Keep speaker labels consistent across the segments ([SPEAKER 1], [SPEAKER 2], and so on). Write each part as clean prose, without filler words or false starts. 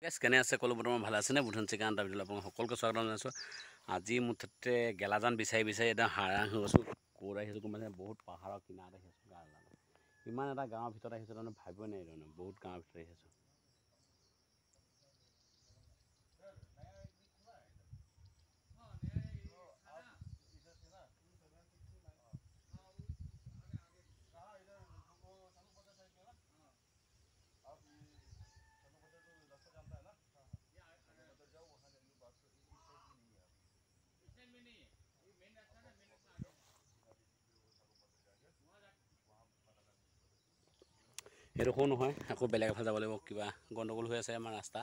[SPEAKER 1] কেনে আছে কলো বৰ্তমান ভালে আছেনে বুধন চিকান এটা ভিডিঅ'লৈ আপোনাক সকলোকে স্বাগতম জনাইছোঁ। আজি মুঠতে গেলাজান বিচাৰি একদম হাৰাং হৈ গৈছোঁ। ক'ত আহিছোঁ গম পাইছে? বহুত পাহাৰৰ কিনাৰত আহিছোঁ। ইমান এটা গাঁৱৰ ভিতৰত আহিছোঁ তাৰমানে ভাবিবই নোৱাৰি তাৰমানে বহুত গাঁৱৰ ভিতৰত আহিছোঁ। এইডোখৰো নহয়, আকৌ বেলেগ এফালে যাব লাগিব। কিবা গণ্ডগোল হৈ আছে আমাৰ ৰাস্তা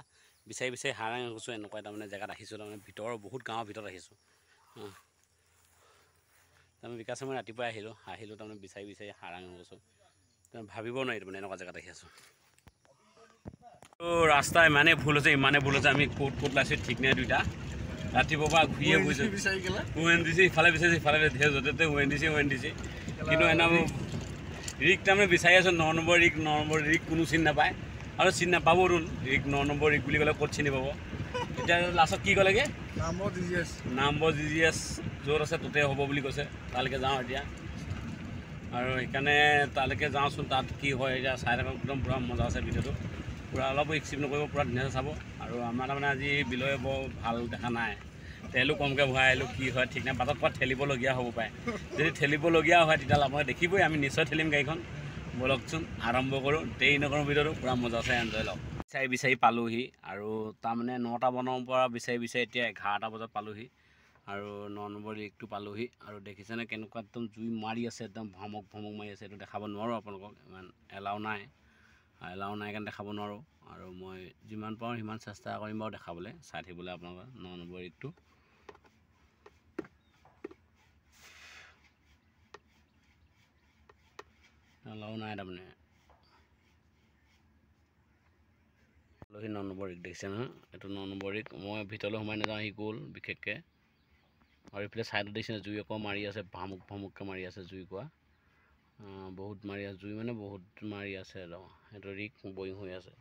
[SPEAKER 1] বিচাৰি হাৰাং হৈ গৈছোঁ। এনেকুৱা তাৰমানে জেগাত আহিছোঁ তাৰমানে ভিতৰৰ বহুত গাঁৱৰ ভিতৰত আহিছোঁ। তাৰমানে বিকাশে মই ৰাতিপুৱাই আহিলোঁ তাৰমানে বিচাৰি হাৰাং হৈ গৈছোঁ। তাৰমানে ভাবিব নোৱাৰি তাৰমানে এনেকুৱা জেগাত আহি আছোঁ। ৰাস্তা ইমানেই ভুল হৈছে আমি ক'ত ওলাইছোঁ ঠিক নাই। দুইটা ৰাতিপুৱাৰ পৰা ঘূৰিয়ে ফুৰিছোঁ। ONGC ইফালে বিচাৰিছোঁ সিফালে য'তে ত'তে ONGC কিন্তু এনে ৰিক তাৰমানে বিচাৰি আছোঁ। 9 নম্বৰ ৰিক কোনো চিনি নাপায় আৰু চিনি নাপাবও ৰিক 9 নম্বৰ ৰিক বুলি ক'লে ক'ত চিনি পাব। এতিয়া লাষ্টত কি ক'লেগৈ নাম্বৰ GGS য'ত আছে ত'তে হ'ব বুলি কৈছে। তালৈকে যাওঁ এতিয়া আৰু সেইকাৰণে তালৈকে যাওঁচোন। তাত কি হয় এতিয়া চাই থাকক। একদম পূৰা মজা আছে ভিডিঅ'টো। পূৰা অলপ স্কিপ নকৰিব, পূৰা ধুনীয়াকৈ চাব। আৰু আমাৰ তাৰমানে আজি বিলয় বৰ ভাল দেখা নাই। তেলো কমকৈ ভৰাই আহিলোঁ, কি হয় ঠিক নাই। বাটত ক'ৰবাত ঠেলিবলগীয়া হ'ব পাৰে। যদি ঠেলিবলগীয়া হয় তেতিয়াহ'লে আপোনালোকে দেখিবই। আমি নিশ্চয় ঠেলিম গাড়ীখন। ব'লকচোন আৰম্ভ কৰোঁ। দেৰি নকৰোঁ, ভিডিঅ'টো পূৰা মজা আছে, এনজয় লওক। বিচাৰি পালোহি আৰু তাৰমানে 9টা বনৰ পৰা বিচাৰি এতিয়া 11টা বজাত পালোহি আৰু 9 নম্বৰ ৰিকটো পালোহি। আৰু দেখিছেনে কেনেকুৱা একদম জুই মাৰি আছে, একদম ভমক মাৰি আছে। এইটো দেখাব নোৱাৰোঁ আপোনালোকক, ইমান এলাও নাই কাৰণে দেখাব নোৱাৰোঁ। আৰু মই যিমান পাৰোঁ সিমান চেষ্টা কৰিম বাৰু দেখাবলৈ, চাই থাকিবলৈ আপোনালোকে 9 নম্বৰ ৰিকটো। এলাও নাই তাৰমানে 9 নম্বৰ ৰিক দেখিছে নহয়। এইটো 9 নম্বৰ ৰিক। মই ভিতৰলৈ সোমাই নাযাওঁ, আহি গ'ল বিশেষকৈ। আৰু এইফালে ছাইডত দেখিছে জুই আকৌ মাৰি আছে, ভমককৈ মাৰি আছে জুই কোৱা। বহুত মাৰি আছে জুই, মানে বহুত মাৰি আছে। সেইটো ৰিক বয়িং হৈ আছে।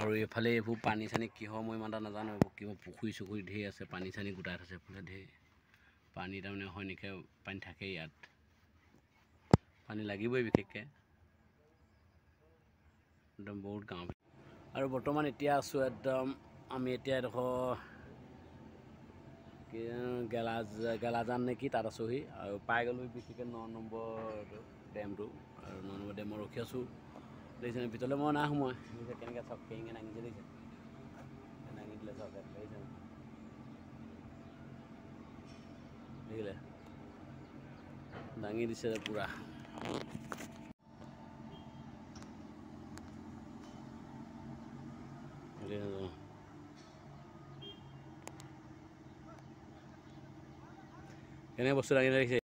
[SPEAKER 1] আৰু এইফালে এইবোৰ পানী চানী কিহৰ মই ইমান এটা নাজানো। এইবোৰ কিবা পুখুৰী চুখুৰী ঢেৰ আছে, পানী চানী গোটাই থৈছে এইফালে ঢেৰ পানী। তাৰমানে সৈনিকে পানী থাকেই ইয়াত, পানী লাগিবই বিশেষকৈ। একদম বহুত গাঁও। আৰু বৰ্তমান এতিয়া আছোঁ একদম আমি এতিয়া এডোখৰ গেলাজান নে কি তাত আছোঁহি। আৰু পাই গ'লোঁ বিশেষকৈ 9 নম্বৰ ডেমটো। আৰু 9 নম্বৰ ডেমত ৰখি আছোঁ। দেখিছেনে ভিতৰলৈ মই নাই সোমোৱা। দেখিছে কেনেকৈ চব কেৰিঙে দাঙিছে, দেখিছে দাঙি দিলে চব দেখিছে দেখিলে দাঙি দিছে পূৰা। কেনেকৈ বস্তু দাঙি দেখিছে।